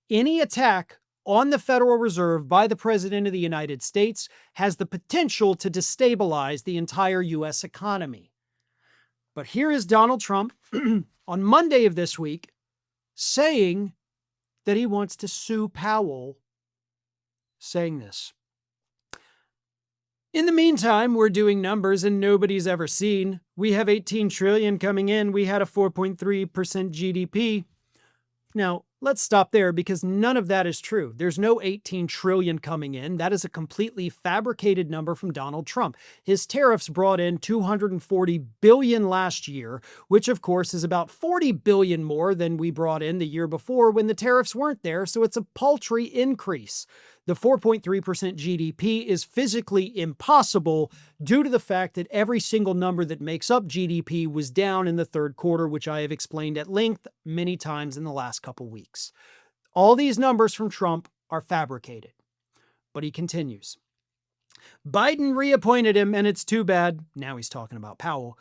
Any attack on the Federal Reserve by the President of the United States has the potential to destabilize the entire U.S. economy. But here is Donald Trump on Monday of this week saying that he wants to sue Powell, saying this. In the meantime, we're doing numbers and nobody's ever seen. We have 18 trillion coming in. We had a 4.3% GDP. Now, let's stop there because none of that is true. There's no 18 trillion coming in. That is a completely fabricated number from Donald Trump. His tariffs brought in 240 billion last year, which of course is about 40 billion more than we brought in the year before when the tariffs weren't there. So it's a paltry increase. The 4.3% GDP is physically impossible due to the fact that every single number that makes up GDP was down in the third quarter, which I have explained at length many times in the last couple weeks. All these numbers from Trump are fabricated. But he continues. Biden reappointed him, and it's too bad. Now he's talking about Powell.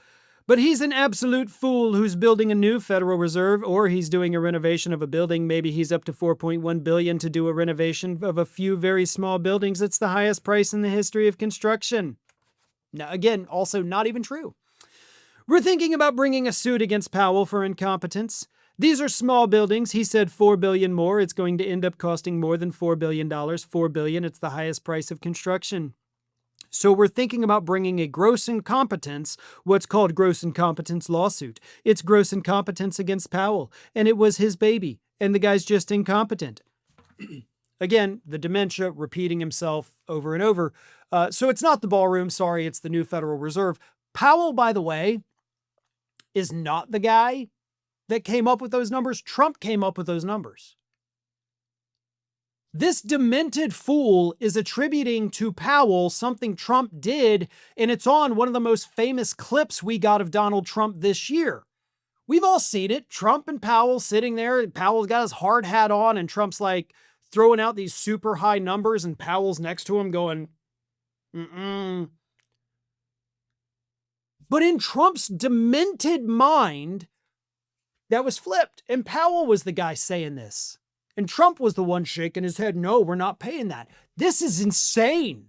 But he's an absolute fool who's building a new Federal Reserve, or he's doing a renovation of a building. Maybe he's up to $4.1 billion to do a renovation of a few very small buildings. It's the highest price in the history of construction. Now, again, also not even true. We're thinking about bringing a suit against Powell for incompetence. These are small buildings. He said $4 billion more. It's going to end up costing more than $4 billion. $4 billion, it's the highest price of construction. So we're thinking about bringing a gross incompetence, what's called gross incompetence lawsuit. It's gross incompetence against Powell, and it was his baby, and the guy's just incompetent. Again, the dementia repeating himself over and over. So it's not the ballroom, sorry, it's the new Federal Reserve. Powell, by the way, is not the guy that came up with those numbers. Trump came up with those numbers. This demented fool is attributing to Powell something Trump did, and it's on one of the most famous clips we got of Donald Trump this year. We've all seen it. Trump and Powell sitting there. Powell's got his hard hat on, and Trump's like throwing out these super high numbers, and Powell's next to him going, mm-mm. But in Trump's demented mind, that was flipped, and Powell was the guy saying this. And Trump was the one shaking his head, no, we're not paying that. This is insane.